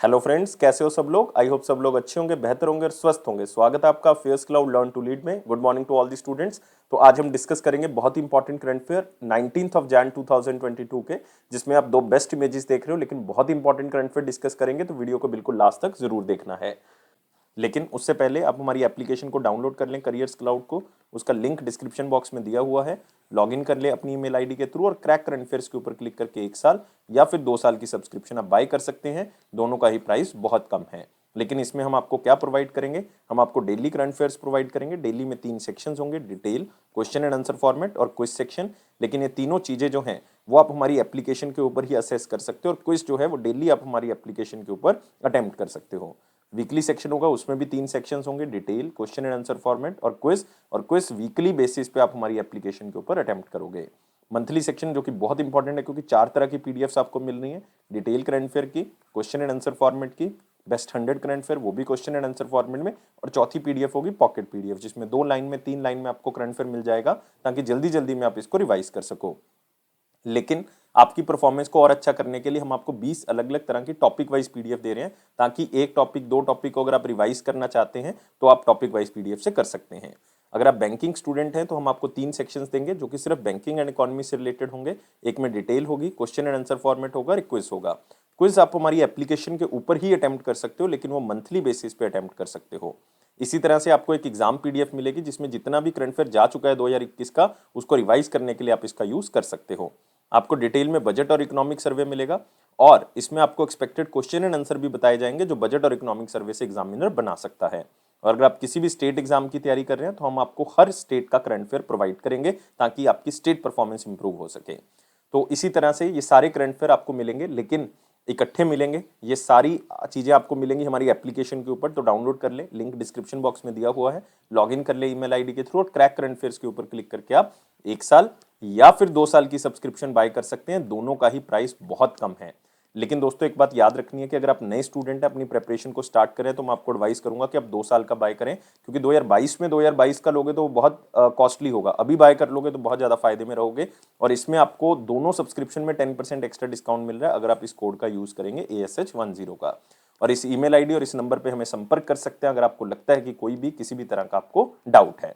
Hello friends, कैसे हो सब लोग। आई होप सब लोग अच्छे होंगे, बेहतर होंगे और स्वस्थ होंगे। स्वागत है आपका Fairs Cloud learn to lead में। Good morning to all the students. तो आज हम डिस्कस करेंगे बहुत ही important current affair 19th of Jan 2022 के, जिसमें आप दो बेस्ट इमेजेस देख रहे हो, लेकिन बहुत ही इंपॉर्टेंट करंट अफेयर डिस्कस करेंगे, तो वीडियो को बिल्कुल लास्ट तक जरूर देखना है। लेकिन उससे पहले आप हमारी एप्लीकेशन को डाउनलोड कर लें, करियर्स क्लाउड को। उसका लिंक डिस्क्रिप्शन बॉक्स में दिया हुआ है। लॉगिन कर ले अपनी ईमेल आईडी के थ्रू और क्रैक करंट अफेयर्स के ऊपर क्लिक करके 1 साल या फिर 2 साल की सब्सक्रिप्शन आप बाय कर सकते हैं। दोनों का ही प्राइस बहुत कम है। लेकिन इसमें हम आपको क्या प्रोवाइड करेंगे, हम आपको डेली करंट अफेयर्स प्रोवाइड करेंगे। डेली में 3 सेक्शंस होंगे, detail, question and answer format और क्विज सेक्शन। लेकिन ये तीनों चीजें जो हैं वो आप हमारी एप्लीकेशन के ऊपर ही असेस कर सकते हो, और क्विज जो है वो डेली आप हमारी एप्लीकेशन के ऊपर अटेम्प्ट कर सकते हो। वीकली सेक्शन होगा, उसमें भी 3 सेक्शंस होंगे, detail, question and answer format और क्विज वीकली बेसिस पे आप हमारी एप्लीकेशन के ऊपर अटेम्प्ट करोगे। मंथली सेक्शन जो कि बहुत इंपॉर्टेंट है, क्योंकि 4 तरह की पीडीएफ्स आपको मिल रही है। डिटेल करंट अफेयर की, क्वेश्चन एंड आंसर फॉर्मेट की, बेस्ट 100 करंट अफेयर वो भी क्वेश्चन एंड आंसर फॉर्मेट में, और चौथी पीडीएफ होगी पॉकेट पीडीएफ, जिसमें 2 लाइन में 3 लाइन में आपको करंट अफेयर मिल जाएगा, ताकि जल्दी जल्दी में आप इसको रिवाइज कर सको। लेकिन आपकी परफॉर्मेंस को और अच्छा करने के लिए हम आपको 20 अलग अलग तरह की टॉपिक वाइज पीडीएफ दे रहे हैं, ताकि एक टॉपिक 2 टॉपिक को अगर आप रिवाइज करना चाहते हैं तो आप टॉपिक वाइज पीडीएफ से कर सकते हैं। अगर आप बैंकिंग स्टूडेंट हैं तो हम आपको 3 सेक्शंस देंगे, जो कि सिर्फ बैंकिंग एंड इकोनॉमी से रिलेटेड होंगे। एक में डिटेल होगी, क्वेश्चन एंड आंसर फॉर्मेट होगा, क्विज होगा। क्विज आप हमारी एप्लीकेशन के ऊपर ही अटेम्प्ट कर सकते हो, लेकिन वो मंथली बेसिस पे अटेम्प्ट कर सकते हो। इसी तरह से आपको एक एग्जाम पीडीएफ मिलेगी, जिसमें जितना भी करंट अफेयर जा चुका है 2021 का, उसको रिवाइज करने के लिए आप इसका यूज कर सकते हो। आपको डिटेल में बजट और इकोनॉमिक सर्वे मिलेगा, और इसमें आपको एक्सपेक्टेड क्वेश्चन एंड आंसर भी बताए जाएंगे, जो बजट और इकोनॉमिक सर्वे से एग्जामिनर बना सकता है। और अगर आप किसी भी स्टेट एग्जाम की तैयारी कर रहे हैं तो हम आपको हर स्टेट का करंट अफेयर प्रोवाइड करेंगे, ताकि आपकी स्टेट परफॉर्मेंस इंप्रूव हो सके। तो इसी तरह से ये सारे करंट अफेयर आपको मिलेंगे, लेकिन इकट्ठे मिलेंगे। ये सारी चीजें आपको मिलेंगी हमारी एप्लीकेशन के ऊपर, तो डाउनलोड कर ले, लिंक डिस्क्रिप्शन बॉक्स में दिया हुआ है। लॉगिन कर ले ईमेल आईडी के थ्रू, और क्रैक करंट अफेयर्स के ऊपर क्लिक करके आप 1 साल या फिर 2 साल की सब्सक्रिप्शन बाय कर सकते हैं। दोनों का ही प्राइस बहुत कम है। लेकिन दोस्तों, एक बात याद रखनी है कि अगर आप नए स्टूडेंट हैं, अपनी प्रिपरेशन को स्टार्ट करें, तो मैं आपको एडवाइस करूंगा कि आप 2 साल का बाय करें, क्योंकि 2022 में 2022 का लोगे तो बहुत कॉस्टली होगा। अभी बाय कर लोगे तो बहुत ज्यादा फायदे में रहोगे, और इसमें आपको दोनों सब्सक्रिप्शन में 10% एक्स्ट्रा डिस्काउंट मिल रहा है, अगर आप इस कोड का यूज करेंगे ASH10 का। और इस ईमेल आईडी और इस नंबर पे हमें संपर्क कर सकते हैं, अगर आपको लगता है कि कोई भी किसी भी तरह का आपको डाउट है।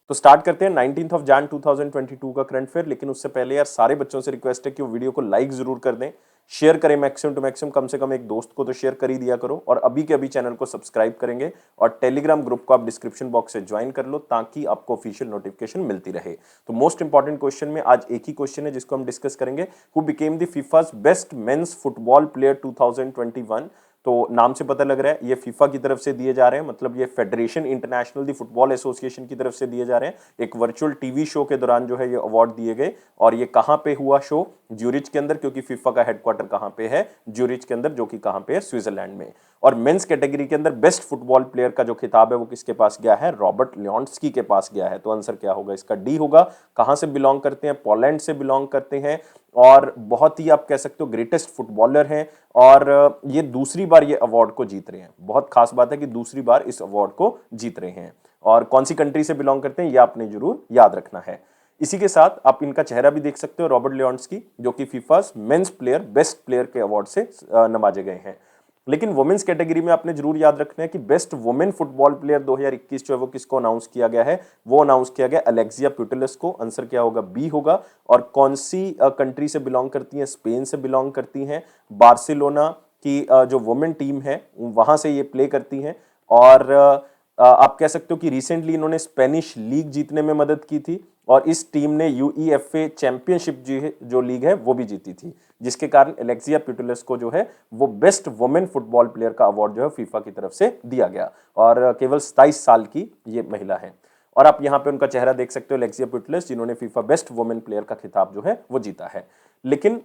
तो स्टार्ट करते हैं 19th ऑफ जैन 2022 का करंट अफेयर। लेकिन उससे पहले यार, सारे बच्चों से रिक्वेस्ट है कि वो वीडियो को लाइक जरूर कर दें, शेयर करें मैक्सिमम टू मैक्सिमम, कम से कम एक दोस्त को तो शेयर कर ही दिया करो, और अभी के अभी चैनल को सब्सक्राइब करेंगे, और टेलीग्राम ग्रुप को आप डिस्क्रिप्शन बॉक्स से ज्वाइन कर लो, ताकि आपको ऑफिशियल नोटिफिकेशन मिलती रहे। तो मोस्ट इंपॉर्टेंट क्वेश्चन में आज एक ही क्वेश्चन है, जिसको हम डिस्कस करेंगे। Who became the FIFA's best men's football player 2021। तो नाम से पता लग रहा है ये फीफा की तरफ से दिए जा रहे हैं, मतलब ये फेडरेशन इंटरनेशनल दी फुटबॉल एसोसिएशन की तरफ से दिए जा रहे हैं। एक वर्चुअल टीवी शो के दौरान जो है ये अवार्ड दिए गए, और ये कहां पे हुआ शो? ज्यूरिच के अंदर, क्योंकि फीफा का हेडक्वार्टर कहां पे है? ज्यूरिच के अंदर, जो कि कहां पे है? स्विट्जरलैंड में। और मेंस कैटेगरी के अंदर बेस्ट फुटबॉल प्लेयर का जो खिताब है वो किसके पास गया है? रॉबर्ट लेवांडोव्स्की के पास गया है। तो आंसर क्या होगा इसका? डी होगा। कहां से बिलोंग करते हैं? पोलैंड से बिलोंग करते हैं, और बहुत ही आप कह सकते हो ग्रेटेस्ट फुटबॉलर हैं, और ये दूसरी बार ये अवार्ड को जीत रहे हैं। बहुत खास बात है कि दूसरी बार इस अवार्ड को जीत रहे हैं। और कौन सी कंट्री से बिलोंग करते हैं ये आपने जरूर याद रखना है। इसी के साथ आप इनका चेहरा भी देख सकते हो, रॉबर्ट लेवांडोव्स्की, जो कि FIFA men's player best player के अवार्ड से नवाजे गए हैं। लेकिन वुमेन्स कैटेगरी में आपने जरूर याद रखना है कि बेस्ट वुमेन फुटबॉल प्लेयर 2021 जो है वो किसको अनाउंस किया गया है? वो अनाउंस किया गया अलेक्सिया प्यूटेल्स को। आंसर क्या होगा? बी होगा। और कौन सी कंट्री से बिलोंग करती हैं? स्पेन से बिलोंग करती हैं। बार्सिलोना की जो वुमेन टीम है वहां से ये प्ले करती हैं, और आप कह सकते हो कि रिसेंटली इन्होंने स्पेनिश लीग जीतने में मदद की थी, और इस टीम ने UEFA चैंपियनशिप जो लीग है वो भी जीती थी, जिसके कारण अलेक्सिया प्यूटेल्स को जो है वो बेस्ट वुमेन फुटबॉल प्लेयर का अवार्ड जो है फीफा की तरफ से दिया गया। और केवल 27 साल की ये महिला है। और आप यहाँ पे उनका चेहरा देख सकते हो, अलेक्सिया प्यूटेल्स, जिन्होंने फीफा बेस्ट वुमेन प्लेयर का खिताब जो है वो जीता है। लेकिन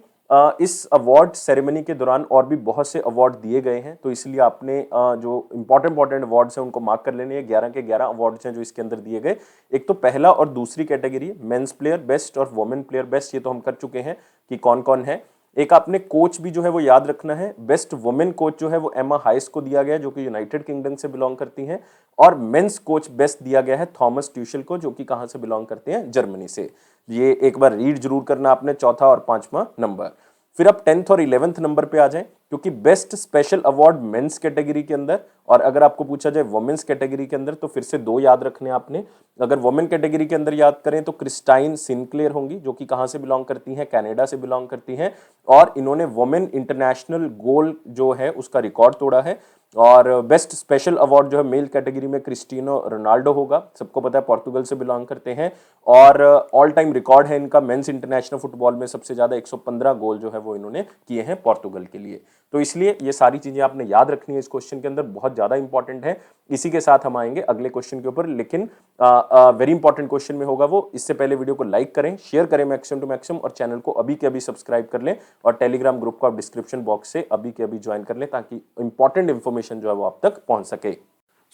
इस अवार्ड सेरेमनी के दौरान और भी बहुत से अवार्ड दिए गए हैं, तो इसलिए आपने जो इंपॉर्टेंट अवार्ड्स हैं उनको मार्क कर लेने हैं। 11 के 11 अवार्ड्स हैं जो इसके अंदर दिए गए। एक तो पहला और दूसरी कैटेगरी मेंस प्लेयर बेस्ट और वुमेन प्लेयर बेस्ट, ये तो हम कर चुके हैं कि कौन कौन है। एक आपने कोच भी जो है वो याद रखना है। बेस्ट वुमेन कोच जो है वो एमा हाइस को दिया गया है, जो कि यूनाइटेड किंगडम से बिलोंग करती हैं। और मेंस कोच बेस्ट दिया गया है थॉमस ट्यूशल को, जो कि कहां से बिलोंग करते हैं? जर्मनी से। ये एक बार रीड जरूर करना आपने, चौथा और 5वां नंबर। फिर आप 10th और 11th नंबर पे आ जाएं। क्योंकि best special award men's category के अंदर और अगर आपको पूछा जाए वुमेन्स कैटेगरी के अंदर तो फिर से दो याद रखने आपने। अगर वुमेन कैटेगरी के अंदर याद करें तो क्रिस्टाइन सिनक्लेयर होंगी, जो कि कहां से बिलोंग करती हैं, कनाडा से बिलोंग करती हैं, और इन्होंने वुमेन इंटरनेशनल गोल जो है उसका रिकॉर्ड तोड़ा है। और बेस्ट स्पेशल अवार्ड जो है मेल कैटेगरी में क्रिस्टियानो रोनाल्डो होगा, सबको पता है पोर्तुगल से बिलोंग करते हैं, और ऑल टाइम रिकॉर्ड है इनका मेंस इंटरनेशनल फुटबॉल में सबसे ज्यादा 115 गोल जो है वो इन्होंने किए हैं पोर्तुगल के लिए। तो इसलिए ये सारी चीजें आपने याद रखनी है इस क्वेश्चन के अंदर, बहुत ज्यादा इंपॉर्टेंट है। इसी के साथ हम आएंगे अगले क्वेश्चन के ऊपर, लेकिन वेरी इंपॉर्टेंट क्वेश्चन में होगा वो। इससे पहले वीडियो को लाइक करें, शेयर करें मैक्सिमम टू मैक्सिमम, और चैनल को अभी के अभी सब्सक्राइब कर लें, और टेलीग्राम ग्रुप को आप डिस्क्रिप्शन बॉक्स से अभी के अभी ज्वाइन कर लें ताकि इंपॉर्टेंट इंफॉर्मेशन जो है वो आप तक पहुंच सके।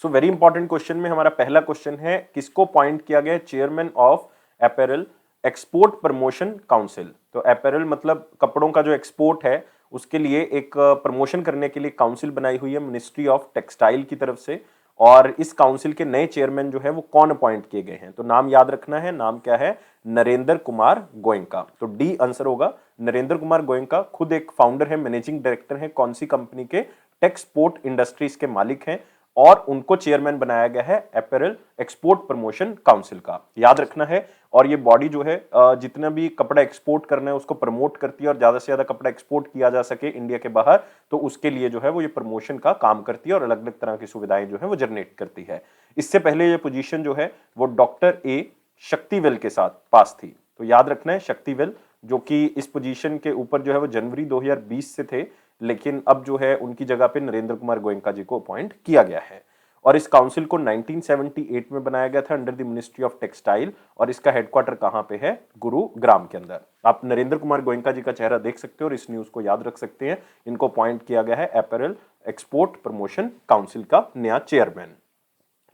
सो वेरी इंपॉर्टेंट क्वेश्चन में हमारा पहला क्वेश्चन है, किसको पॉइंट किया गया chairman of apparel export promotion council. तो अपैरल मतलब कपड़ों का जो एक्सपोर्ट है उसके लिए एक प्रमोशन करने के लिए काउंसिल बनाई हुई है मिनिस्ट्री ऑफ टेक्सटाइल की तरफ से, और इस काउंसिल के नए चेयरमैन जो है वो कौन अपॉइंट किए गए हैं। तो नाम याद रखना है, नाम क्या है, नरेंद्र कुमार गोयनका। तो डी आंसर होगा नरेंद्र कुमार गोयनका। खुद एक फाउंडर है, मैनेजिंग डायरेक्टर है, कौन सी कंपनी के, टेक्सपोर्ट इंडस्ट्रीज के मालिक हैं, और उनको चेयरमैन बनाया गया है अपैरल एक्सपोर्ट प्रमोशन काउंसिल का, याद रखना है। और ये बॉडी जो है जितना भी कपड़ा एक्सपोर्ट करना है उसको प्रमोट करती है, और ज्यादा से ज्यादा कपड़ा एक्सपोर्ट किया जा सके इंडिया के बाहर, तो उसके लिए जो है वो ये प्रमोशन का काम करती है और अलग अलग तरह की सुविधाएं जो है वो जनरेट करती है। इससे पहले ये पोजीशन जो है वो डॉक्टर ए शक्तिवेल के साथ पास थी। तो याद रखना है शक्तिवेल, जो कि इस पोजीशन के ऊपर जो है वो जनवरी 2020 से थे, लेकिन अब जो है उनकी जगह पे नरेंद्र कुमार गोयनका जी को अपॉइंट किया गया है। और इस काउंसिल को 1978 में बनाया गया था under the ministry of textile, और इसका हेडक्वार्टर कहां पे है, गुरुग्राम के अंदर। आप नरेंद्र कुमार गोयनका जी का चेहरा देख सकते हो और इस न्यूज को याद रख सकते हैं। इनको अपॉइंट किया गया है अपैरल एक्सपोर्ट प्रमोशन काउंसिल का नया चेयरमैन।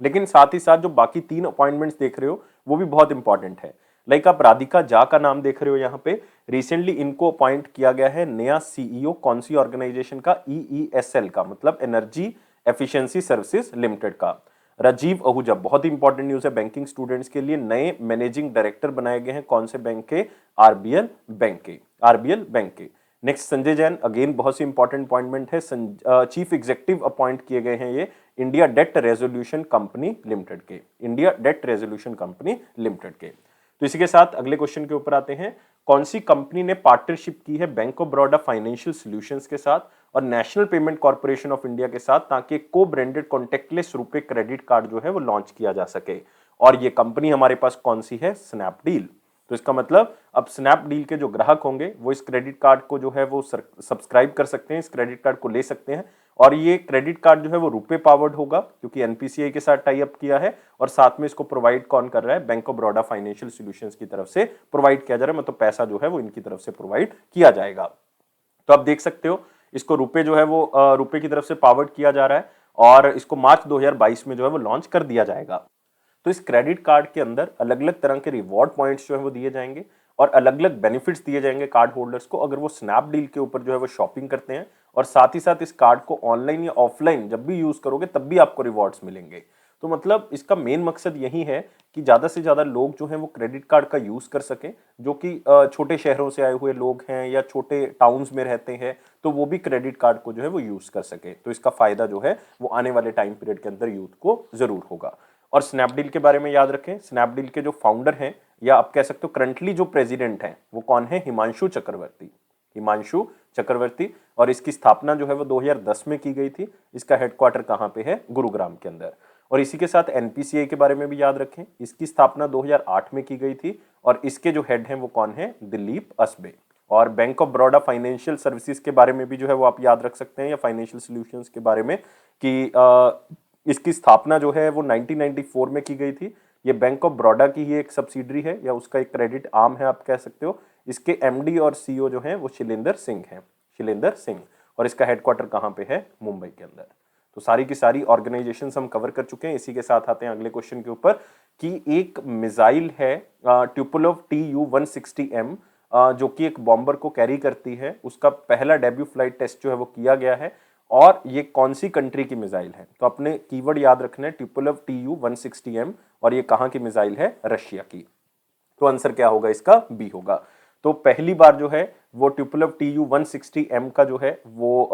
लेकिन साथ ही साथ जो बाकी 3 अपॉइंटमेंट्स देख रहे हो वो भी बहुत इंपॉर्टेंट है। लाइक आप राधिका झा का नाम देख रहे हो यहाँ पे, रिसेंटली इनको अपॉइंट किया गया है नया सीईओ, कौन सी ऑर्गेनाइजेशन का, ईईएसएल का, मतलब एनर्जी एफिशिएंसी सर्विसेज लिमिटेड का। राजीव आहूजा, बहुत इंपॉर्टेंट न्यूज है बैंकिंग स्टूडेंट्स के लिए, नए मैनेजिंग डायरेक्टर बनाए गए हैं, कौन से बैंक के, आरबीएल बैंक के, आरबीएल बैंक के। नेक्स्ट संजय जैन, अगेन बहुत सी इंपॉर्टेंट अपॉइंटमेंट है, चीफ एग्जीक्यूटिव अपॉइंट किए गए हैं ये India debt resolution company limited के, India debt resolution company limited के। तो इसी के साथ अगले क्वेश्चन के ऊपर आते हैं, कौन सी कंपनी ने पार्टनरशिप की है bank of Baroda financial solutions के साथ और national payment corporation of India के साथ, ताकि को ब्रांडेड कॉन्टेक्टलेस रुपए क्रेडिट कार्ड जो है वो लॉन्च किया जा सके। और ये कंपनी हमारे पास कौन सी है, स्नैपडील। तो इसका मतलब अब स्नैपडील के जो ग्राहक होंगे वो इस क्रेडिट कार्ड को जो है वो सब्सक्राइब कर सकते हैं, इस क्रेडिट कार्ड को ले सकते हैं, और ये क्रेडिट कार्ड जो है वो रुपए पावर्ड होगा क्योंकि एनपीसीआई के साथ टाई अप किया है, और साथ में इसको प्रोवाइड कौन कर रहा है, bank of Baroda financial solutions की तरफ से प्रोवाइड किया जा रहा है, मतलब पैसा जो है वो इनकी तरफ से प्रोवाइड किया जाएगा। तो आप देख सकते हो इसको रुपए जो है वो रुपए की तरफ से पावर्ड किया जा रहा है, और इसको मार्च 2022 में जो है वो लॉन्च कर दिया जाएगा। तो इस क्रेडिट कार्ड के अंदर अलग अलग तरह के रिवॉर्ड पॉइंट्स जो है वो दिए जाएंगे और अलग अलग बेनिफिट्स दिए जाएंगे कार्ड होल्डर्स को अगर वो स्नैपडील के ऊपर जो है वो शॉपिंग करते हैं, और साथ ही साथ इस कार्ड को ऑनलाइन या ऑफलाइन जब भी यूज करोगे तब भी आपको रिवॉर्ड्स मिलेंगे। तो मतलब इसका मेन मकसद यही है कि ज्यादा से ज्यादा लोग जो हैं वो क्रेडिट कार्ड का यूज कर सकें, जो कि छोटे शहरों से आए हुए लोग हैं या छोटे टाउन्स में रहते हैं, तो वो भी क्रेडिट कार्ड को जो है वो यूज कर सके। तो इसका फायदा जो है वो आने वाले टाइम पीरियड के अंदर यूथ को जरूर होगा। और स्नैपडील के बारे में याद रखें, स्नैपडील के जो फाउंडर हैं या आप कह सकते हो करंटली जो प्रेसिडेंट हैं वो कौन है, हिमांशु चक्रवर्ती, हिमांशु चक्रवर्ती। और इसकी स्थापना जो है वो 2010 में की गई थी। इसका हेडक्वार्टर कहां पे है, गुरुग्राम के अंदर। और इसी के साथ एनपीसीआई के बारे में भी याद रखें, इसकी स्थापना 2008 में की गई थी और इसके जो हेड हैं वो कौन है, दिलीप असबे। और bank of Baroda financial services के बारे में भी जो है वो आप याद रख सकते हैं, या फाइनेंशियल सॉल्यूशंस के बारे में, कि इसकी स्थापना जो है वो 1994 में की गई थी। ये बैंक ऑफ बड़ौदा की ही एक सब्सिडरी है या उसका एक क्रेडिट आर्म है आप कह सकते हो। इसके एमडी और सीईओ जो हैं वो शैलेंद्र सिंह हैं, शैलेंद्र सिंह। और इसका हेडक्वार्टर कहाँ पे है, मुंबई के अंदर। तो सारी की सारी ऑर्गेनाइजेशंस हम कवर कर चुके हैं। इसी के साथ आते हैं अगले क्वेश्चन के ऊपर कि एक मिसाइल है ट्यूपोलोव TU-160M जो कि एक बॉम्बर को कैरी करती है, उसका पहला डेब्यू फ्लाइट टेस्ट जो है वो किया गया है। और ये कौन सी कंट्री की मिसाइल है, तो अपने कीवर्ड याद रखना है, ट्यूपोलोव TU-160M, और ये कहां की मिसाइल है, रशिया की। तो आंसर क्या होगा इसका, बी होगा। तो पहली बार जो है वो ट्यूपलव TU-160M का जो है वो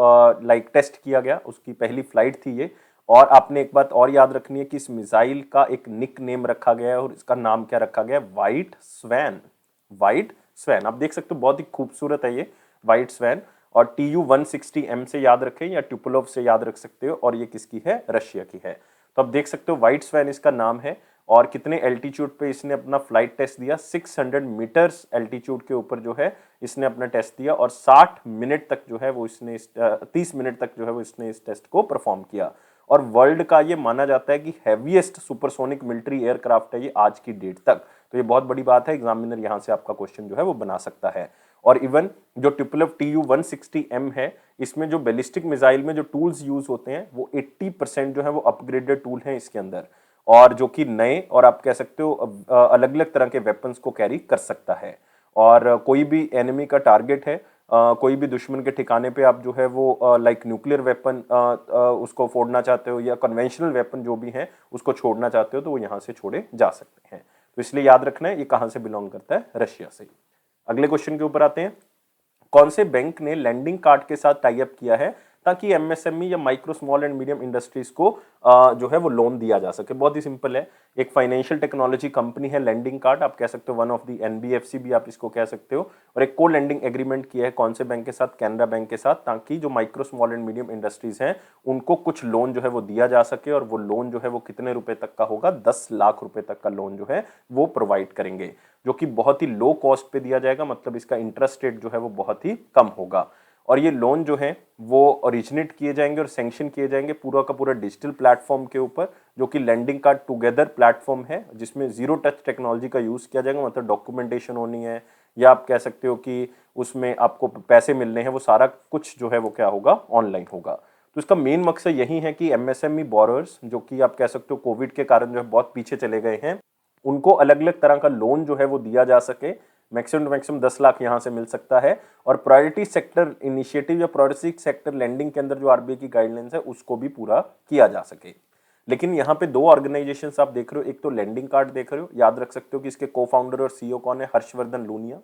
टेस्ट किया गया, उसकी पहली फ्लाइट थी ये। और आपने एक बात और याद रखनी है कि इस मिसाइल का एक निक नेम रखा गया है और इसका नाम क्या रखा गया है, व्हाइट स्वैन। व्हाइट स्वैन आप देख सकते हो, बहुत ही खूबसूरत है ये व्हाइट स्वैन। और TU-160M से याद रखें या ट्यूपलोव से याद रख सकते हो, और ये किसकी है, रशिया की है। तो आप देख सकते हो व्हाइट स्वैन इसका नाम है। और कितने एल्टीट्यूड पे इसने अपना फ्लाइट टेस्ट दिया, 600 मीटर्स एल्टीट्यूड के ऊपर जो है इसने अपना टेस्ट दिया, और 60 मिनट तक जो है वो इसने 30 मिनट तक जो है वो इसने इस टेस्ट को परफॉर्म किया। और वर्ल्ड का ये माना जाता है कि हैवीएस्ट सुपरसोनिक मिलिट्री एयरक्राफ्ट है ये आज की डेट तक। तो ये बहुत बड़ी बात है, एग्जामिनर यहां से आपका क्वेश्चन जो है वो बना सकता है। और इवन जो ट्यूपलव TU-160M है, इसमें जो बैलिस्टिक मिसाइल में जो टूल्स यूज होते हैं वो 80% जो है वो अपग्रेडेड टूल हैं इसके अंदर, और जो कि नए और आप कह सकते हो अलग अलग तरह के वेपन्स को कैरी कर सकता है। और कोई भी एनिमी का टारगेट है, कोई भी दुश्मन के ठिकाने पे आप जो है वो न्यूक्लियर वेपन उसको फोड़ना चाहते हो या कन्वेंशनल वेपन जो भी हैं उसको छोड़ना चाहते हो, तो वो यहाँ से छोड़े जा सकते हैं। तो इसलिए याद रखना है ये कहाँ से बिलोंग करता है, रशिया से। अगले क्वेश्चन के ऊपर आते हैं। कौन से बैंक ने लैंडिंग कार्ड के साथ टाई अप किया है ताकि एमएसएमई या micro small and medium industries को जो है वो लोन दिया जा सके? बहुत ही सिंपल है, एक फाइनेंशियल टेक्नोलॉजी कंपनी है लैंडिंग कार्ड, आप कह सकते हो वन ऑफ द एनबीएफसी भी आप इसको कह सकते हो। और एक को लैंडिंग एग्रीमेंट किया है कौन से बैंक के साथ, कैनरा बैंक के साथ, ताकि जो micro small and medium industries हैं उनको कुछ लोन जो है वो दिया जा सके। और वो लोन जो है वो कितने रुपए तक का होगा, 10 लाख रुपए तक का लोन जो है वो प्रोवाइड करेंगे, जो कि बहुत ही लो कॉस्ट पे दिया जाएगा, मतलब इसका इंटरेस्ट रेट जो है वो बहुत ही कम होगा। और ये लोन जो है वो ओरिजिनेट किए जाएंगे और सैंक्शन किए जाएंगे पूरा का पूरा डिजिटल प्लेटफॉर्म के ऊपर, जो कि लैंडिंग कार्ड टुगेदर प्लेटफॉर्म है, जिसमें जीरो टच टेक्नोलॉजी का यूज किया जाएगा। मतलब डॉक्यूमेंटेशन होनी है या आप कह सकते हो कि उसमें आपको पैसे मिलने हैं, वो सारा कुछ जो है वो क्या होगा, ऑनलाइन होगा। तो इसका मेन मकसद यही है कि एमएसएमई बोरोअर्स जो कि आप कह सकते हो कोविड के कारण जो है बहुत पीछे चले गए हैं, उनको अलग अलग तरह का लोन जो है वो दिया जा सके। मैक्सिमम टू मैक्सिमम 10 लाख यहां से मिल सकता है। और प्रायोरिटी सेक्टर इनिशिएटिव या प्रायोरिटी सेक्टर लैंडिंग के अंदर जो आरबीआई की गाइडलाइंस है उसको भी पूरा किया जा सके। लेकिन यहाँ पे दो ऑर्गेनाइजेशंस आप देख रहे हो, एक तो लैंडिंग कार्ड देख रहे हो, याद रख सकते हो कि इसके को फाउंडर और सीईओ कौन है, हर्षवर्धन लूनिया।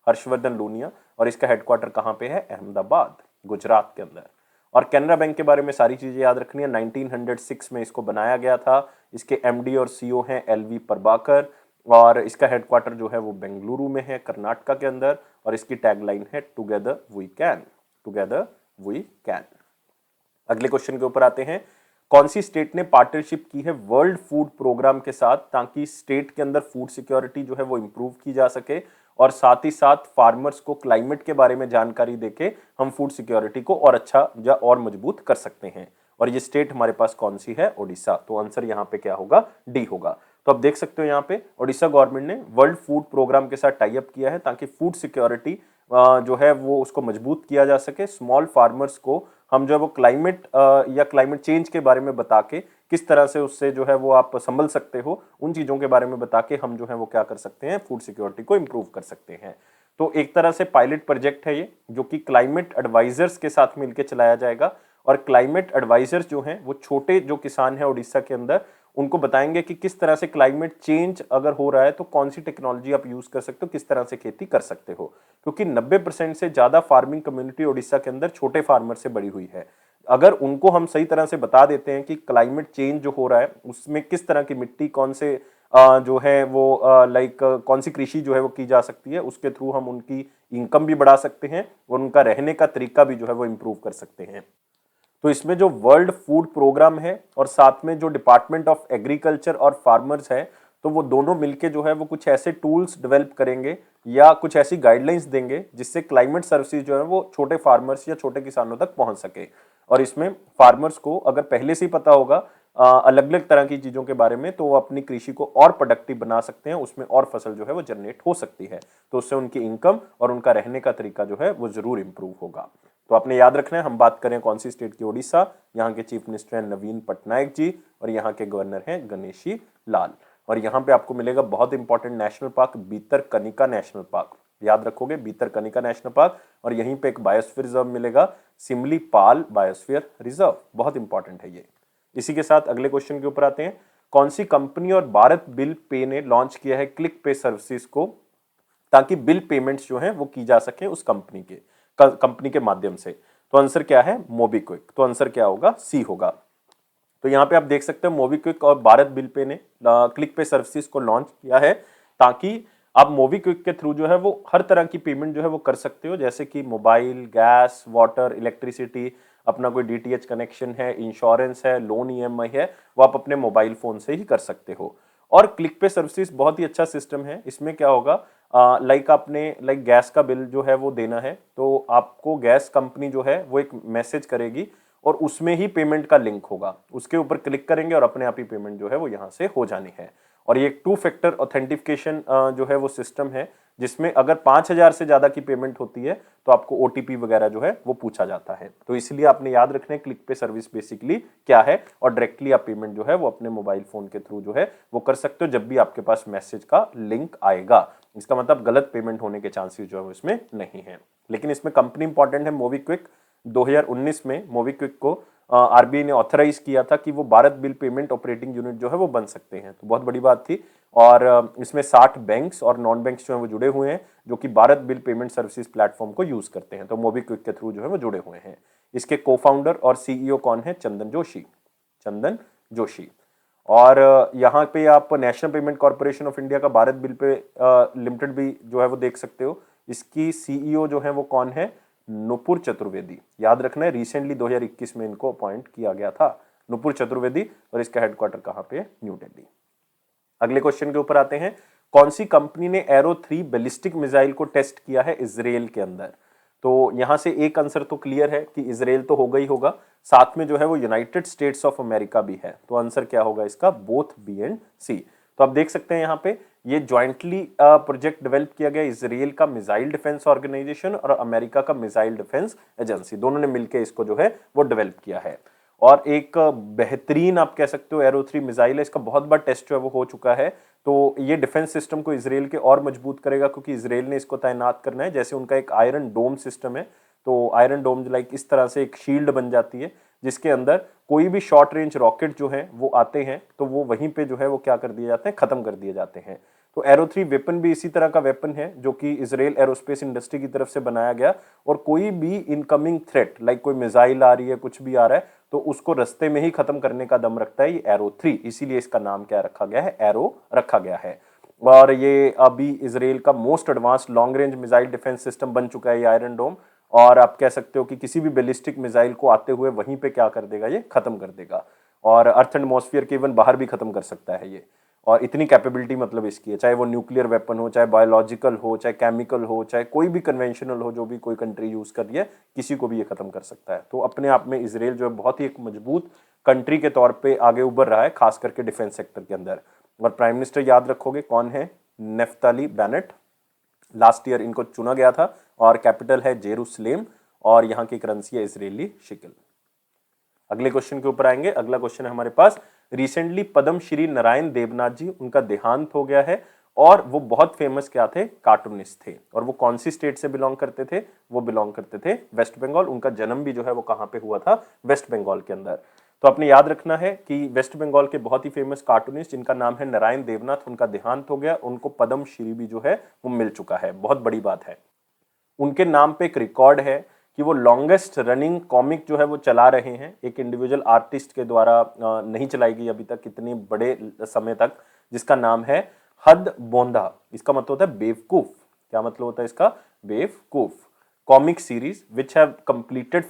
हर्षवर्धन लूनिया। और इसका हेडक्वार्टर कहां पे है, अहमदाबाद, गुजरात के अंदर। और कैनरा बैंक के बारे में सारी चीजें याद रखनी है, 1906 में इसको बनाया गया था। इसके एमडी और सीईओ हैं एलवी प्रभाकर, और इसका हेडक्वार्टर जो है वो बेंगलुरु में है, कर्नाटका के अंदर। और इसकी टैगलाइन है together we can, together we can. अगले क्वेश्चन के ऊपर आते हैं। कौन सी स्टेट ने पार्टनरशिप की है वर्ल्ड फूड प्रोग्राम के साथ, ताकि स्टेट के अंदर फूड सिक्योरिटी जो है वो इंप्रूव की जा सके, और साथ ही साथ फार्मर्स को क्लाइमेट के बारे में जानकारी देके हम फूड सिक्योरिटी को और अच्छा या और मजबूत कर सकते हैं। और ये स्टेट हमारे पास कौन सी है, ओडिशा। तो आंसर यहाँ पे क्या होगा, डी होगा। तो आप देख सकते हो यहाँ पे ओडिशा गवर्नमेंट ने वर्ल्ड फूड प्रोग्राम के साथ टाई अप किया है, ताकि फूड सिक्योरिटी जो है वो उसको मजबूत किया जा सके। स्मॉल फार्मर्स को हम जो है वो क्लाइमेट या क्लाइमेट चेंज के बारे में बता के किस तरह से उससे जो है वो आप संभल सकते हो, उन चीजों के बारे में बता के हम जो है वो क्या कर सकते हैं, फूड सिक्योरिटी को इंप्रूव कर सकते हैं। तो एक तरह से पायलट प्रोजेक्ट है ये, जो कि क्लाइमेट एडवाइजर्स के साथ मिलकर चलाया जाएगा। और क्लाइमेट एडवाइजर्स जो हैं वो छोटे जो किसान हैं उड़ीसा के अंदर, उनको बताएंगे कि किस तरह से क्लाइमेट चेंज अगर हो रहा है तो कौन सी टेक्नोलॉजी आप यूज कर सकते हो, किस तरह से खेती कर सकते हो। क्योंकि 90% से ज्यादा फार्मिंग कम्युनिटी उड़ीसा के अंदर छोटे फार्मर से बड़ी हुई है। अगर उनको हम सही तरह से बता देते हैं कि क्लाइमेट चेंज जो हो रहा है उसमें किस तरह की मिट्टी, कौन से जो है वो कौन सी कृषि जो है वो की जा सकती है, उसके थ्रू हम उनकी इनकम भी बढ़ा सकते हैं और उनका रहने का तरीका भी जो है वो इम्प्रूव कर सकते हैं। तो इसमें जो वर्ल्ड फूड प्रोग्राम है और साथ में जो डिपार्टमेंट ऑफ एग्रीकल्चर और फार्मर्स है, तो वो दोनों मिलके जो है वो कुछ ऐसे टूल्स डेवलप करेंगे या कुछ ऐसी गाइडलाइंस देंगे जिससे क्लाइमेट सर्विसेज जो है वो छोटे फार्मर्स या छोटे किसानों तक पहुंच सके। और इसमें फार्मर्स को अगर पहले से ही पता होगा अलग अलग तरह की चीजों के बारे में, तो वो अपनी कृषि को और प्रोडक्टिव बना सकते हैं, उसमें और फसल जो है वो जनरेट हो सकती है। तो उससे उनकी इनकम और उनका रहने का तरीका जो है वो जरूर इंप्रूव होगा। तो आपने याद रखना है, हम बात करें कौन सी स्टेट की, ओडिशा। यहाँ के चीफ मिनिस्टर हैं नवीन पटनायक जी और यहाँ के गवर्नर हैं गणेशी लाल। और यहाँ पे आपको मिलेगा बहुत important national park, Bhitarkanika national park. याद रखोगे, भीतरकनिका नेशनल पार्क। और यहीं पे एक बायोस्फीयर रिजर्व मिलेगा, सिमलीपाल बायोस्फीयर रिजर्व, बहुत इंपॉर्टेंट है ये। इसी के साथ अगले क्वेश्चन के ऊपर आते हैं। कौन सी कंपनी और भारत बिल पे ने लॉन्च किया है क्लिक पे सर्विसेज को ताकि बिल पेमेंट्स जो हैं वो की जा सके उस कंपनी के माध्यम से। तो आंसर क्या है? मोबीक्विक। तो आंसर क्या होगा? सी होगा। तो यहाँ पे आप देख सकते हो मोबीक्विक और भारत बिल पे ने क्लिक पे सर्विसेज को लॉन्च किया है, ताकि आप मोबीक्विक के थ्रू जो है वो हर तरह की पेमेंट जो है वो कर सकते हो, जैसे कि मोबाइल, गैस, वाटर, इलेक्ट्रिसिटी, अपना कोई डीटीएच कनेक्शन है, इंश्योरेंस है, लोन ईएमआई है, वो आप अपने मोबाइल फोन से ही कर सकते हो। और क्लिक पे सर्विसेज बहुत ही अच्छा सिस्टम है। इसमें क्या होगा, लाइक गैस का बिल जो है वो देना है, तो आपको गैस कंपनी जो है वो एक मैसेज करेगी और उसमें ही पेमेंट का लिंक होगा, उसके ऊपर क्लिक करेंगे और अपने आप ही पेमेंट जो है वो यहाँ से हो जानी है। और ये एक 2 फैक्टर ऑथेंटिफिकेशन जो है वो सिस्टम है, जिसमें अगर 5,000 से ज्यादा की पेमेंट होती है तो आपको ओटीपी वगैरह जो है वो पूछा जाता है। तो इसलिए आपने याद रखना है क्लिक पे सर्विस बेसिकली क्या है, और डायरेक्टली आप पेमेंट जो है वो अपने मोबाइल फोन के थ्रू जो है वो कर सकते हो जब भी आपके पास मैसेज का लिंक आएगा। इसका मतलब गलत पेमेंट होने के चांसेस जो है इसमें नहीं है। लेकिन इसमें कंपनी इंपॉर्टेंट है मोबीक्विक। 2019 में मोबीक्विक को आरबीआई ने ऑथराइज किया था कि वो Bharat bill payment operating unit जो है वो बन सकते हैं, तो बहुत बड़ी बात थी। और इसमें 60 बैंक्स और नॉन बैंक्स जो है वो जुड़े हुए हैं, जो कि Bharat bill payment services platform को यूज करते हैं, तो मोबीक्विक के थ्रू जो है वो जुड़े हुए हैं। इसके को फाउंडर और सीईओ कौन है? चंदन जोशी। चंदन जोशी। और यहाँ पे आप national payment corporation of India का भारत बिल पे लिमिटेड भी जो है वो देख सकते हो। इसकी सीईओ जो है वो कौन है? नुपुर चतुर्वेदी। याद रखना है, रिसेंटली 2021 में इनको अपॉइंट किया गया था, नुपुर चतुर्वेदी। और इसका हेडक्वार्टर कहाँ पे है? न्यू दिल्ली। अगले क्वेश्चन के ऊपर आते हैं। कौन सी कंपनी ने एरो 3 बैलिस्टिक मिसाइल को टेस्ट किया है इजराइल के अंदर? तो यहां से एक आंसर तो क्लियर है कि इजराइल तो होगा ही होगा, साथ में जो है वो यूनाइटेड स्टेट्स ऑफ अमेरिका भी है। तो आंसर क्या होगा इसका? बोथ बी एंड सी। तो आप देख सकते हैं यहाँ पे ये ज्वाइंटली प्रोजेक्ट डेवलप किया गया, इजराइल का मिसाइल डिफेंस ऑर्गेनाइजेशन और अमेरिका का मिसाइल डिफेंस एजेंसी, दोनों ने मिलकर इसको जो है वो डेवलप किया है। और एक बेहतरीन आप कह सकते हो एरो 3 मिसाइल है, इसका बहुत बार टेस्ट जो है वो हो चुका है। तो ये डिफेंस सिस्टम को इजराइल के और मजबूत करेगा, क्योंकि इजराइल ने इसको तैनात करना है। जैसे उनका एक आयरन डोम सिस्टम है, तो आयरन डोम लाइक इस तरह से एक शील्ड बन जाती है, जिसके अंदर कोई भी शॉर्ट रेंज रॉकेट जो है वो आते हैं तो वो वहीं पे जो है वो क्या कर दिए जाते हैं? खत्म कर दिए जाते हैं। तो एरो 3 वेपन भी इसी तरह का वेपन है, जो कि इजराइल एरोस्पेस इंडस्ट्री की तरफ से बनाया गया। और कोई भी इनकमिंग थ्रेट लाइक कोई मिसाइल आ रही है, कुछ भी आ रहा है, तो उसको रस्ते में ही खत्म करने का दम रखता है ये एरो 3, इसीलिए इसका नाम क्या रखा गया है? एरो रखा गया है। और ये अभी इजराइल का most advanced long range missile defence system बन चुका है ये आयरन डोम। और आप कह सकते हो कि किसी भी बैलिस्टिक मिसाइल को आते हुए वहीं पे क्या कर देगा? ये खत्म कर देगा। और अर्थ एटमॉस्फेयर के इवन बाहर भी खत्म कर सकता है ये। और इतनी कैपेबिलिटी मतलब इसकी है, चाहे वो न्यूक्लियर वेपन हो, चाहे बायोलॉजिकल हो, चाहे केमिकल हो, चाहे कोई भी कन्वेंशनल हो, जो भी कोई कंट्री यूज कर रही है, किसी को भी ये खत्म कर सकता है। तो अपने आप में इजराइल जो है बहुत ही एक मजबूत कंट्री के तौर पे आगे उभर रहा है, खास करके डिफेंस सेक्टर के अंदर। और प्राइम मिनिस्टर याद रखोगे कौन है? Naftali Bennett. लास्ट ईयर इनको चुना गया था और कैपिटल है जेरूसलेम, और यहाँ की करेंसी है इजरायली शिकल। अगले क्वेश्चन के ऊपर आएंगे। अगला क्वेश्चन है हमारे पास, रिसेंटली पद्म श्री नारायण देवनाथ जी, उनका देहांत हो गया है, और वो बहुत फेमस क्या थे? कार्टूनिस्ट थे। और वो कौन सी स्टेट से बिलोंग करते थे? वो बिलोंग करते थे वेस्ट बंगाल। उनका जन्म भी जो है वो कहाँ पे हुआ था? वेस्ट बंगाल के अंदर। तो आपने याद रखना है कि वेस्ट बंगाल के बहुत ही फेमस कार्टूनिस्ट जिनका नाम है नारायण देवनाथ, उनका देहांत हो गया, उनको पद्म श्री भी जो है वो मिल चुका है, बहुत बड़ी बात है। उनके नाम पे एक रिकॉर्ड है कि वो लॉन्गेस्ट रनिंग कॉमिक जो है वो चला रहे हैं, एक इंडिविजुअल आर्टिस्ट के द्वारा नहीं चलाई गई अभी तक इतने बड़े समय तक, जिसका नाम है हद बोंदा। इसका मतलब होता है बेवकूफ। क्या मतलब होता है इसका? बेवकूफ। Comic series which have completed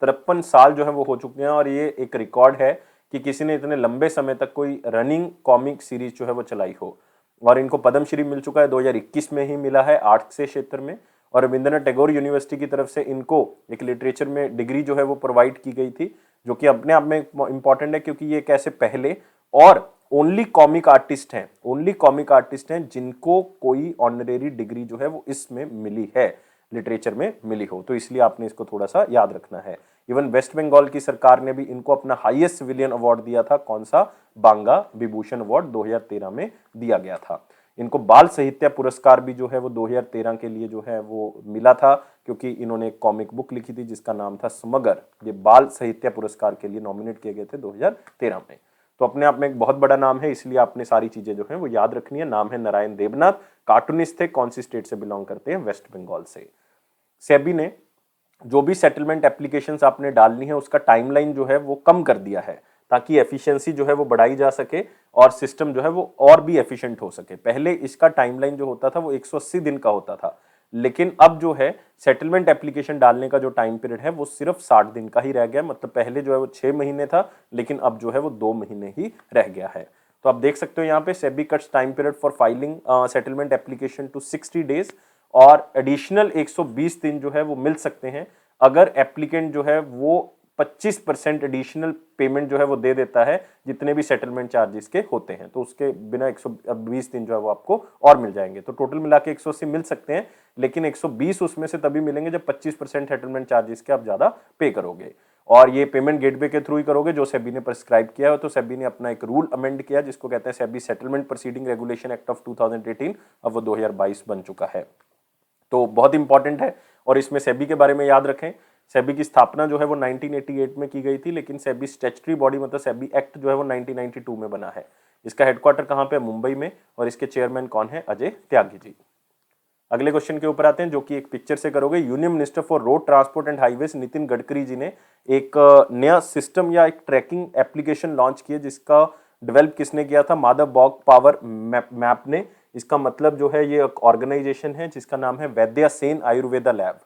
53 साल जो है वो हो चुके हैं, और ये एक रिकॉर्ड है कि किसी ने इतने लंबे समय तक कोई रनिंग कॉमिक सीरीज जो है वो चलाई हो। और इनको पद्मश्री मिल चुका है, 2021 में ही मिला है आर्ट्स के क्षेत्र में। और रविंद्रनाथ टैगोर यूनिवर्सिटी की तरफ से इनको एक लिटरेचर में डिग्री जो है वो प्रोवाइड की गई थी, जो कि अपने आप में इंपॉर्टेंट है, क्योंकि ये एक ऐसे पहले और ओनली कॉमिक आर्टिस्ट हैं, ओनली कॉमिक आर्टिस्ट हैं जिनको कोई ऑनरेरी डिग्री जो है वो इसमें मिली है, लिटरेचर में मिली हो। तो इसलिए आपने इसको थोड़ा सा याद रखना है। इवन वेस्ट बंगाल की सरकार ने भी इनको अपना हाईएस्ट सिविलियन अवार्ड दिया था, कौन सा? बांगा विभूषण अवार्ड 2013 में दिया गया था। इनको बाल साहित्य पुरस्कार भी जो है वो 2013 के लिए जो है वो मिला था, क्योंकि इन्होंने एक कॉमिक बुक लिखी थी जिसका नाम था समगर। ये बाल साहित्य पुरस्कार के लिए नॉमिनेट किए गए थे 2013 में। तो अपने आप में एक बहुत बड़ा नाम है, इसलिए आपने सारी चीजें जो है वो याद रखनी है। नाम है नारायण देबनाथ, कार्टूनिस्ट थे, कौन सी स्टेट से बिलोंग करते हैं? वेस्ट बंगाल से। सेबी ने जो भी सेटलमेंट एप्लीकेशंस आपने डालनी है उसका टाइमलाइन जो है वो कम कर दिया है, ताकि एफिशिएंसी जो है वो बढ़ाई जा सके और सिस्टम जो है वो और भी एफिशिएंट हो सके। पहले इसका टाइमलाइन जो होता था वो 180 दिन का होता था, लेकिन अब जो है सेटलमेंट एप्लीकेशन डालने का जो टाइम पीरियड है वो सिर्फ 60 दिन का ही रह गया। मतलब पहले जो है वो 6 महीने था, लेकिन अब जो है वो 2 महीने ही रह गया है। तो आप देख सकते हो यहाँ पे SEBI cuts time period for filing settlement application to 60 days, और एडिशनल 120 दिन जो है वो मिल सकते हैं अगर एप्लीकेंट जो है वो 25% एडिशनल पेमेंट जो है वो दे देता है जितने भी सेटलमेंट चार्जेस के होते हैं। तो उसके बिना 120 दिन जो है वो आपको और मिल जाएंगे। तो टोटल मिला के 180 मिल सकते हैं, लेकिन 120 उसमें से तभी मिलेंगे जब 25% सेटलमेंट चार्जेस के आप ज्यादा पे करोगे, और ये पेमेंट गेटवे के थ्रू ही करोगे जो सेबी ने प्रिस्क्राइब किया है। तो सेबी ने अपना एक रूल अमेंड किया जिसको कहते हैं SEBI settlement proceeding regulation act of 2018, अब वो 2022 बन चुका है। तो बहुत इंपॉर्टेंट है, और इसमें सेबी के बारे में याद रखें, सेबी की स्थापना जो है वो 1988 में की गई थी, लेकिन सेबी स्टैट्यूटरी बॉडी मतलब सेबी एक्ट जो है वो 1992 में बना है। इसका हेडक्वार्टर कहां पे? मुंबई में, और इसके चेयरमैन कौन है? अजय त्यागी जी। अगले क्वेश्चन के ऊपर आते हैं, जो कि एक पिक्चर से करोगे। Union minister for road transport and highways Nitin Gadkari ji ने एक नया सिस्टम या एक ट्रैकिंग एप्लीकेशन लॉन्च किया, जिसका डेवलप किसने किया था? माधव बॉग पावर मैप ने। इसका मतलब जो है ये एक ऑर्गेनाइजेशन है जिसका नाम है वैद्या सेन आयुर्वेदा लैब।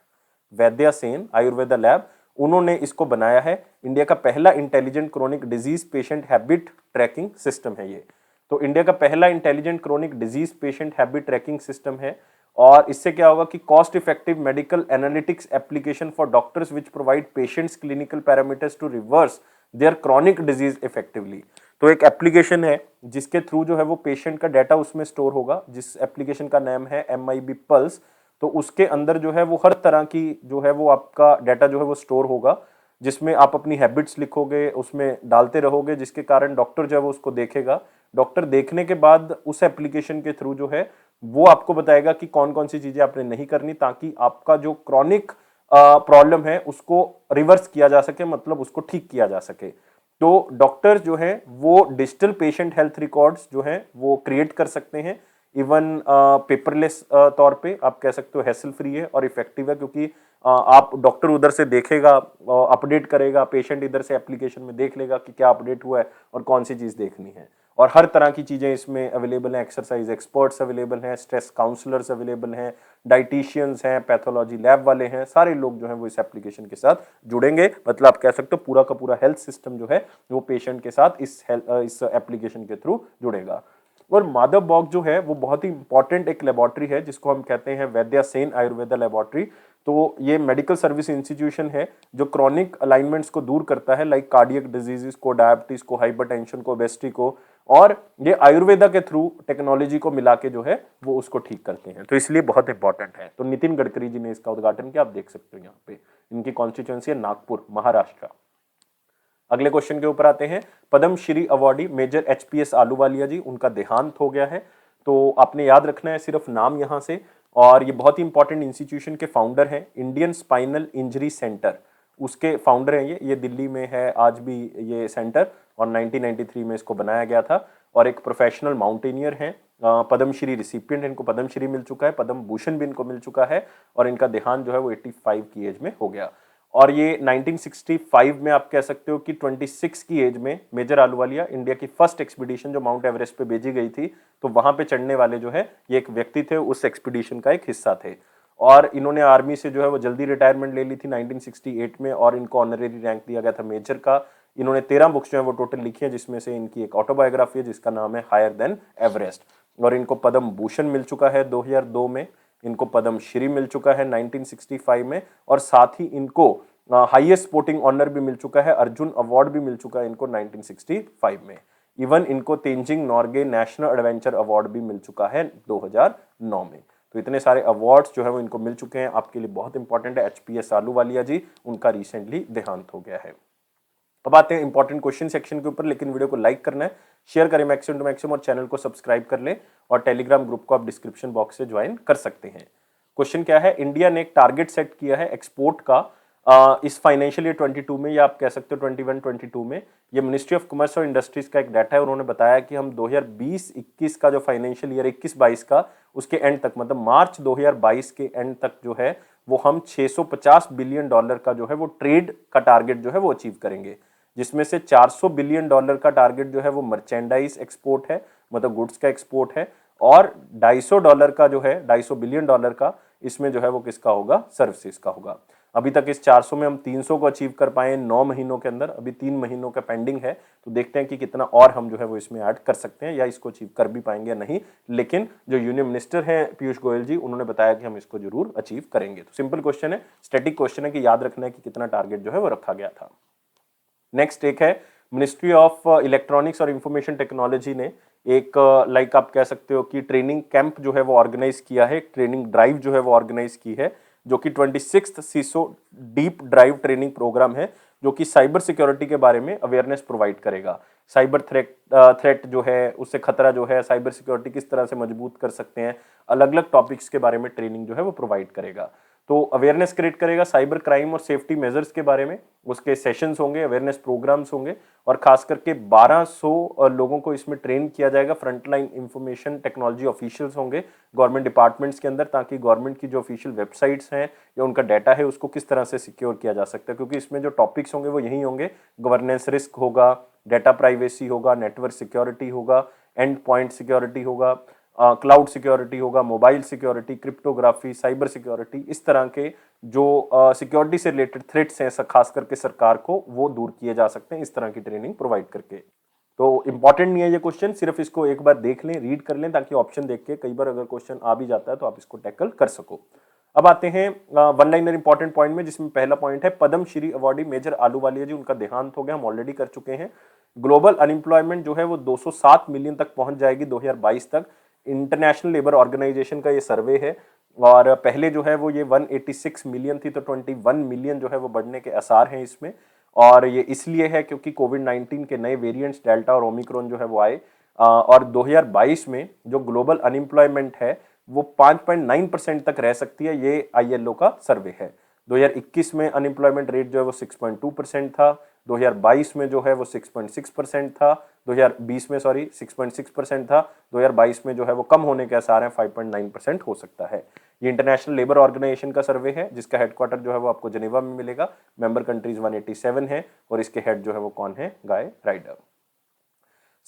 वैद्या सेन आयुर्वेदा लैब, उन्होंने इसको बनाया है। इंडिया का पहला intelligent chronic disease patient habit tracking system है ये। तो इंडिया का पहला intelligent chronic disease patient habit tracking system है, और इससे क्या होगा कि cost effective medical analytics application for doctors which provide patients clinical parameters to reverse their chronic disease effectively. तो एक एप्लीकेशन है जिसके थ्रू जो है वो पेशेंट का डाटा उसमें स्टोर होगा, जिस एप्लीकेशन का नाम है MIB पल्स। तो उसके अंदर जो है वो हर तरह की जो है वो आपका डाटा जो है वो स्टोर होगा, जिसमें आप अपनी हैबिट्स लिखोगे, उसमें डालते रहोगे, जिसके कारण डॉक्टर जो है वो उसको देखेगा। डॉक्टर देखने के बाद उस एप्लीकेशन के थ्रू जो है वो आपको बताएगा कि कौन कौन सी चीजें आपने नहीं करनी, ताकि आपका जो क्रॉनिक प्रॉब्लम है उसको रिवर्स किया जा सके, मतलब उसको ठीक किया जा सके। तो डॉक्टर जो है वो डिजिटल पेशेंट हेल्थ रिकॉर्ड्स जो है वो क्रिएट कर सकते हैं, इवन पेपरलेस तौर पे आप कह सकते हो, हैसल फ्री है और इफेक्टिव है, क्योंकि आप डॉक्टर उधर से देखेगा, अपडेट करेगा, पेशेंट इधर से एप्लीकेशन में देख लेगा कि क्या अपडेट हुआ है और कौन सी चीज देखनी है। और हर तरह की चीजें इसमें अवेलेबल हैं, एक्सरसाइज एक्सपर्ट्स अवेलेबल हैं, स्ट्रेस काउंसलर्स अवेलेबल हैं, डाइटिशियंस हैं, पैथोलॉजी लैब वाले हैं, सारे लोग जो हैं वो इस एप्लीकेशन के साथ जुड़ेंगे। मतलब आप कह सकते हो पूरा का पूरा हेल्थ सिस्टम जो है वो पेशेंट के साथ इस एप्लीकेशन के थ्रू जुड़ेगा। और माधव बॉग जो है वो बहुत ही इंपॉर्टेंट एक लेबोरेटरी है जिसको हम कहते हैं वैद्या सेन आयुर्वेदा लेबोरेटरी। तो ये मेडिकल सर्विस इंस्टीट्यूशन है जो क्रॉनिक अलाइनमेंट्स को दूर करता है, लाइक कार्डियक डिजीजेस को, डायबिटीज को, हाइपरटेंशन को, ओबेसिटी को, और ये आयुर्वेदा के थ्रू टेक्नोलॉजी को मिला के जो है वो उसको ठीक करते हैं। तो इसलिए बहुत इंपॉर्टेंट है। तो नितिन गडकरी जी ने इसका उद्घाटन किया, आप देख सकते हो यहाँ पे। इनकी कॉन्स्टिट्यूएंसी है नागपुर, महाराष्ट्र। अगले क्वेश्चन के ऊपर आते हैं। Padma Shri awardee major HPS Ahluwalia ji, उनका देहांत हो गया है। तो आपने याद रखना है सिर्फ नाम यहां से, और ये बहुत ही इंपॉर्टेंट इंस्टीट्यूशन के फाउंडर हैं, इंडियन स्पाइनल इंजरी सेंटर, उसके फाउंडर हैं ये दिल्ली में है आज भी ये सेंटर, और 1993 में इसको बनाया गया था। और एक प्रोफेशनल माउंटेनियर हैं, पद्मश्री रिसिपिएंट, इनको पद्मश्री मिल चुका है, पद्म भूषण भी इनको मिल चुका है, और इनका देहांत जो है वो 85 की एज में हो गया। और ये 1965 में आप कह सकते हो कि 26 की एज में मेजर आलूवालिया, इंडिया की फर्स्ट एक्सपीडिशन जो माउंट एवरेस्ट पे भेजी गई थी, तो वहां पे चढ़ने वाले जो है ये एक व्यक्ति थे, उस एक्सपीडिशन का एक हिस्सा थे। और इन्होंने आर्मी से जो है वो जल्दी रिटायरमेंट ले ली थी 1968 में, और इनको ऑनरेरी रैंक दिया गया था मेजर का। इन्होंने 13 बुक्स जो है वो टोटल लिखी है, जिसमें से इनकी एक ऑटोबायोग्राफी है जिसका नाम है हायर देन एवरेस्ट। और इनको पद्म भूषण मिल चुका है 2002 में, इनको पद्मश्री मिल चुका है 1965 में, और साथ ही इनको हाईएस्ट स्पोर्टिंग ऑनर भी मिल चुका है, अर्जुन अवार्ड भी मिल चुका है इनको 1965 में। इवन इनको Tenzing Norgay national adventure award भी मिल चुका है 2009 में। तो इतने सारे अवार्ड्स जो है वो इनको मिल चुके हैं। आपके लिए बहुत इंपॉर्टेंट है HPS आलूवालिया जी, उनका रिसेंटली देहांत हो गया है। अब आते हैं इंपॉर्टेंट क्वेश्चन सेक्शन के ऊपर, लेकिन वीडियो को लाइक करना है, शेयर करें मैक्सिमम टू मैक्सिमम, और चैनल को सब्सक्राइब कर लें, और टेलीग्राम ग्रुप को आप डिस्क्रिप्शन बॉक्स से ज्वाइन कर सकते हैं। क्वेश्चन क्या है? इंडिया ने एक टारगेट सेट किया है एक्सपोर्ट का इस फाइनेंशियल ईयर 22 में, या आप कह सकते हो 21-22 में, ये मिनिस्ट्री ऑफ कॉमर्स और इंडस्ट्रीज का एक डाटा है। उन्होंने बताया कि हम 2020-21 का जो फाइनेंशियल ईयर 21-22 का, उसके एंड तक, मतलब मार्च 2022 के एंड तक जो है वो हम $650 बिलियन का जो है वो ट्रेड का टारगेट जो है वो अचीव करेंगे, जिसमें से $400 बिलियन का टारगेट जो है वो मर्चेंडाइज एक्सपोर्ट है, मतलब गुड्स का एक्सपोर्ट है, और $250 का जो है, $250 बिलियन का, इसमें जो है वो किसका होगा, सर्विसेज का होगा। अभी तक इस 400 में हम 300 को अचीव कर पाए 9 महीनों के अंदर, अभी 3 महीनों का पेंडिंग है, तो देखते हैं कि कितना और हम जो है वो इसमें ऐड कर सकते हैं, या इसको अचीव कर भी पाएंगे या नहीं। लेकिन जो यूनियन मिनिस्टर हैं पीयूष गोयल जी, उन्होंने बताया कि हम इसको जरूर अचीव करेंगे। तो सिंपल क्वेश्चन है, स्टैटिक क्वेश्चन है, कि याद रखना है कि कितना टारगेट जो है वो रखा गया था। नेक्स्ट एक है, मिनिस्ट्री ऑफ इलेक्ट्रॉनिक्स और इंफॉर्मेशन टेक्नोलॉजी ने एक लाइक आप कह सकते हो कि ट्रेनिंग कैंप जो है वो ऑर्गेनाइज किया है, ट्रेनिंग ड्राइव जो है वो ऑर्गेनाइज की है, जो कि 26th सीसो डीप ड्राइव ट्रेनिंग प्रोग्राम है, जो कि साइबर सिक्योरिटी के बारे में अवेयरनेस प्रोवाइड करेगा। साइबर थ्रेट जो है, उससे खतरा जो है, साइबर सिक्योरिटी किस तरह से मजबूत कर सकते हैं, अलग अलग टॉपिक्स के बारे में ट्रेनिंग जो है वो प्रोवाइड करेगा। तो अवेयरनेस क्रिएट करेगा साइबर क्राइम और सेफ्टी मेजर्स के बारे में, उसके सेशंस होंगे, अवेयरनेस प्रोग्राम्स होंगे, और खास करके 1200 लोगों को इसमें ट्रेन किया जाएगा। फ्रंटलाइन इंफॉर्मेशन टेक्नोलॉजी ऑफिशियल्स होंगे गवर्नमेंट डिपार्टमेंट्स के अंदर, ताकि गवर्नमेंट की जो ऑफिशियल वेबसाइट्स हैं या उनका डाटा है उसको किस तरह से सिक्योर किया जा सकता है, क्योंकि इसमें जो टॉपिक्स होंगे वो यही होंगे, गवर्नेंस रिस्क होगा, डाटा प्राइवेसी होगा, नेटवर्क सिक्योरिटी होगा, एंड पॉइंट सिक्योरिटी होगा, क्लाउड सिक्योरिटी होगा, mobile security, cryptography, cyber security, इस तरह के जो सिक्योरिटी से रिलेटेड थ्रेट्स हैं खास करके सरकार को, वो दूर किए जा सकते हैं इस तरह की ट्रेनिंग प्रोवाइड करके। तो इंपॉर्टेंट नहीं है ये क्वेश्चन, सिर्फ इसको एक बार देख लें, रीड कर लें, ताकि ऑप्शन देख के कई बार अगर क्वेश्चन आ भी जाता है तो आप इसको टैकल कर सको। अब आते हैं वन लाइनर इंपॉर्टेंट पॉइंट में, जिसमें पहला पॉइंट है पद्म श्री अवार्डी मेजर आलूवालिया जी, उनका देहांत हो गया, हम ऑलरेडी कर चुके हैं। ग्लोबल अनएम्प्लॉयमेंट जो है वो 207 मिलियन तक पहुंच जाएगी 2022 तक। इंटरनेशनल लेबर ऑर्गेनाइजेशन का ये सर्वे है, और पहले जो है वो ये 186 मिलियन थी, तो 21 मिलियन जो है वो बढ़ने के आसार हैं इसमें। और ये इसलिए है क्योंकि कोविड-19 के नए वेरिएंट्स डेल्टा और ओमिक्रॉन जो है वो आए, और 2022 में जो ग्लोबल अनएम्प्लॉयमेंट है वो 5.9% तक रह सकती है, ये आईएलओ का सर्वे है। 2021 में अनएम्प्लॉयमेंट रेट जो है वो 6.2% था, 2022 में जो है वो 6.6% था, 2020 में 6.6% था, 2022 में जो है वो कम होने के आसार हैं, 5.9% हो सकता है। ये इंटरनेशनल लेबर ऑर्गेनाइजेशन का सर्वे है, जिसका हेडक्वार्टर जो है वो आपको जेनेवा में मिलेगा। मेंबर कंट्रीज 187 है, और इसके हेड जो है वो कौन है, गाय राइडर।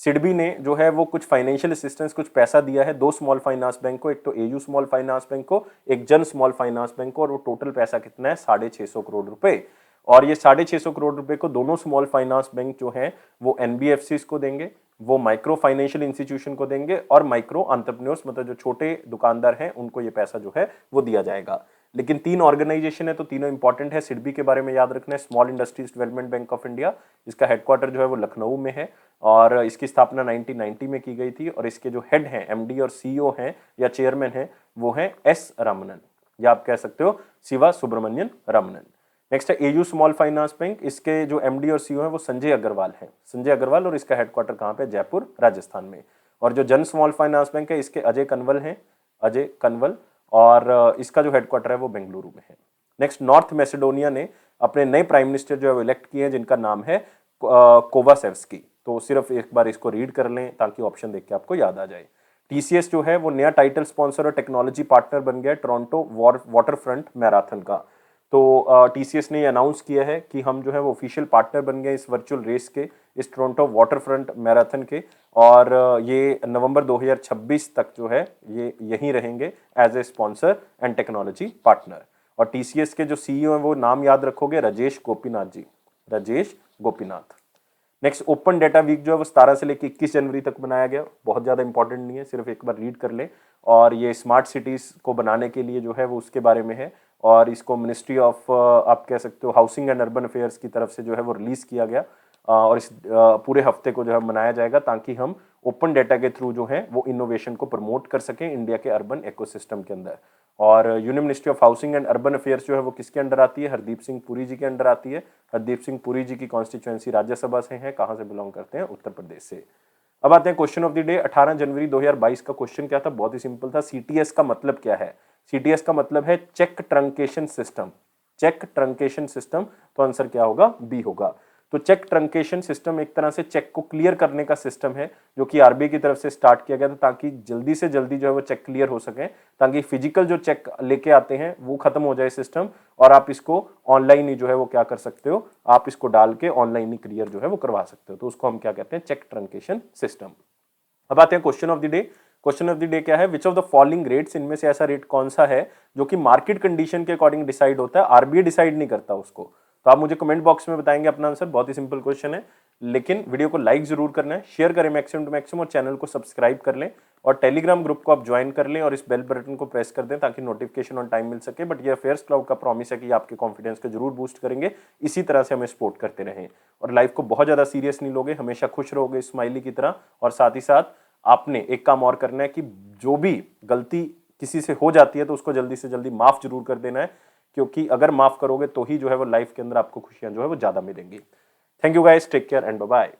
सिडबी ने जो है वो कुछ फाइनेंशियल असिस्टेंस, कुछ पैसा दिया है 2 स्मॉल फाइनेंस बैंक को, एक तो एयू स्मॉल फाइनेंस बैंक को, एक जन स्मॉल फाइनेंस बैंक को, और वो टोटल पैसा कितना है, 650 करोड़ रुपए। और ये 650 करोड़ रुपए को दोनों स्मॉल फाइनेंस बैंक जो हैं वो एनबीएफसी को देंगे, वो माइक्रो फाइनेंशियल इंस्टीट्यूशन को देंगे, और माइक्रो एंटरप्रेन्योर्स, मतलब जो छोटे दुकानदार हैं, उनको ये पैसा जो है वो दिया जाएगा। लेकिन 3 ऑर्गेनाइजेशन है, तो तीनों इंपॉर्टेंट है। सिडबी के बारे में याद रखना है, small industries development bank of India, इसका हेडक्वार्टर जो है वो लखनऊ में है, और इसकी स्थापना 1990 में की गई थी, और इसके जो हेड हैं, एमडी और सीईओ हैं या चेयरमैन हैं, वो हैं एस रमनन, या आप कह सकते हो शिवा सुब्रमण्यन रमनन। नेक्स्ट है एयू स्मॉल फाइनेंस बैंक, इसके जो एमडी और सीईओ हैं वो संजय अग्रवाल हैं, संजय अग्रवाल, और इसका हेडक्वार्टर कहाँ पे, जयपुर राजस्थान में। और जो जन स्मॉल फाइनेंस बैंक है, इसके अजय कनवल हैं, अजय कनवल, और इसका जो हेडक्वार्टर है वो बेंगलुरु में है। नेक्स्ट, नॉर्थ मैसेडोनिया ने अपने नए प्राइम मिनिस्टर जो है इलेक्ट किए हैं, जिनका नाम है कोवासेव्स्की। तो सिर्फ एक बार इसको रीड कर लें ताकि ऑप्शन देख के आपको याद आ जाए। टीसीएस जो है वो नया टाइटल स्पॉन्सर और टेक्नोलॉजी पार्टनर बन गया टोरंटो वाटरफ्रंट मैराथन का। तो टीसीएस ने ये अनाउंस किया है कि हम जो है वो ऑफिशियल पार्टनर बन गए इस वर्चुअल रेस के, इस टोरंटो वाटरफ्रंट मैराथन के, और ये नवंबर 2026 तक जो है ये यहीं रहेंगे as a sponsor and technology partner. और टीसीएस के जो सीईओ हैं वो नाम याद रखोगे, Rajesh Gopinath ji, Rajesh Gopinath. Next, open data week जो है वो 17 से लेकर 21 जनवरी तक बनाया गया, बहुत ज़्यादा इंपॉर्टेंट नहीं है, सिर्फ एक बार रीड कर लें। और ये स्मार्ट सिटीज़ को बनाने के लिए जो है वो उसके बारे में है, और इसको मिनिस्ट्री ऑफ आप कह सकते हो हाउसिंग एंड अर्बन अफेयर्स की तरफ से जो है वो रिलीज़ किया गया, और इस पूरे हफ्ते को जो है मनाया जाएगा, ताकि हम ओपन डेटा के थ्रू जो है वो इनोवेशन को प्रमोट कर सकें इंडिया के अर्बन इकोसिस्टम के अंदर। और union ministry of housing and urban affairs जो है वो किसके अंडर आती है, हरदीप सिंह पुरी जी के अंडर आती है। हरदीप सिंह पुरी जी की कॉन्स्टिट्यूएंसी राज्यसभा से है, कहाँ से बिलोंग करते हैं, उत्तर प्रदेश से। अब आते हैं क्वेश्चन ऑफ द डे। 18 जनवरी 2022 का क्वेश्चन क्या था, बहुत ही सिंपल था। सीटीएस का मतलब क्या है? सीटीएस का मतलब है check truncation system. Check truncation system, तो आंसर क्या होगा, बी होगा। तो चेक ट्रंकेशन सिस्टम एक तरह से चेक को क्लियर करने का सिस्टम है जो कि आरबीआई की तरफ से स्टार्ट किया गया था ताकि जल्दी से जल्दी जो है वो चेक क्लियर हो सके, ताकि फिजिकल जो चेक लेके आते हैं वो खत्म हो जाए सिस्टम, और आप इसको ऑनलाइन ही जो है वो क्या कर सकते हो, आप इसको डाल के ऑनलाइन ही क्लियर जो है वो करवा सकते हो। तो उसको हम क्या कहते हैं, चेक ट्रंकेशन सिस्टम। अब आते हैं question of the day. Question of the day क्या है, which of the following rates, इनमें से ऐसा रेट कौन सा है जो कि मार्केट कंडीशन के अकॉर्डिंग डिसाइड होता है, आरबीआई डिसाइड नहीं करता उसको। तो आप मुझे कमेंट बॉक्स में बताएंगे अपना आंसर, बहुत ही सिंपल क्वेश्चन है, लेकिन वीडियो को लाइक जरूर करना है, शेयर करें मैक्सिमम टू मैक्सिमम, और चैनल को सब्सक्राइब कर लें, और टेलीग्राम ग्रुप को आप ज्वाइन कर लें, और इस बेल बटन को प्रेस कर दें ताकि नोटिफिकेशन ऑन टाइम मिल सके। बट ये अफेयर्स क्लाउड का प्रॉमिस है कि आपके कॉन्फिडेंस को जरूर बूस्ट करेंगे, इसी तरह से हमें सपोर्ट करते रहें, और लाइफ को बहुत ज्यादा सीरियस नहीं लोगे, हमेशा खुश रहोगे स्माइली की तरह। और साथ ही साथ आपने एक काम और करना है कि जो भी गलती किसी से हो जाती है तो उसको जल्दी से जल्दी माफ जरूर कर देना है, क्योंकि अगर माफ करोगे तो ही जो है वो लाइफ के अंदर आपको खुशियां जो है वो ज्यादा मिलेंगी। Thank you guys, take care and bye bye.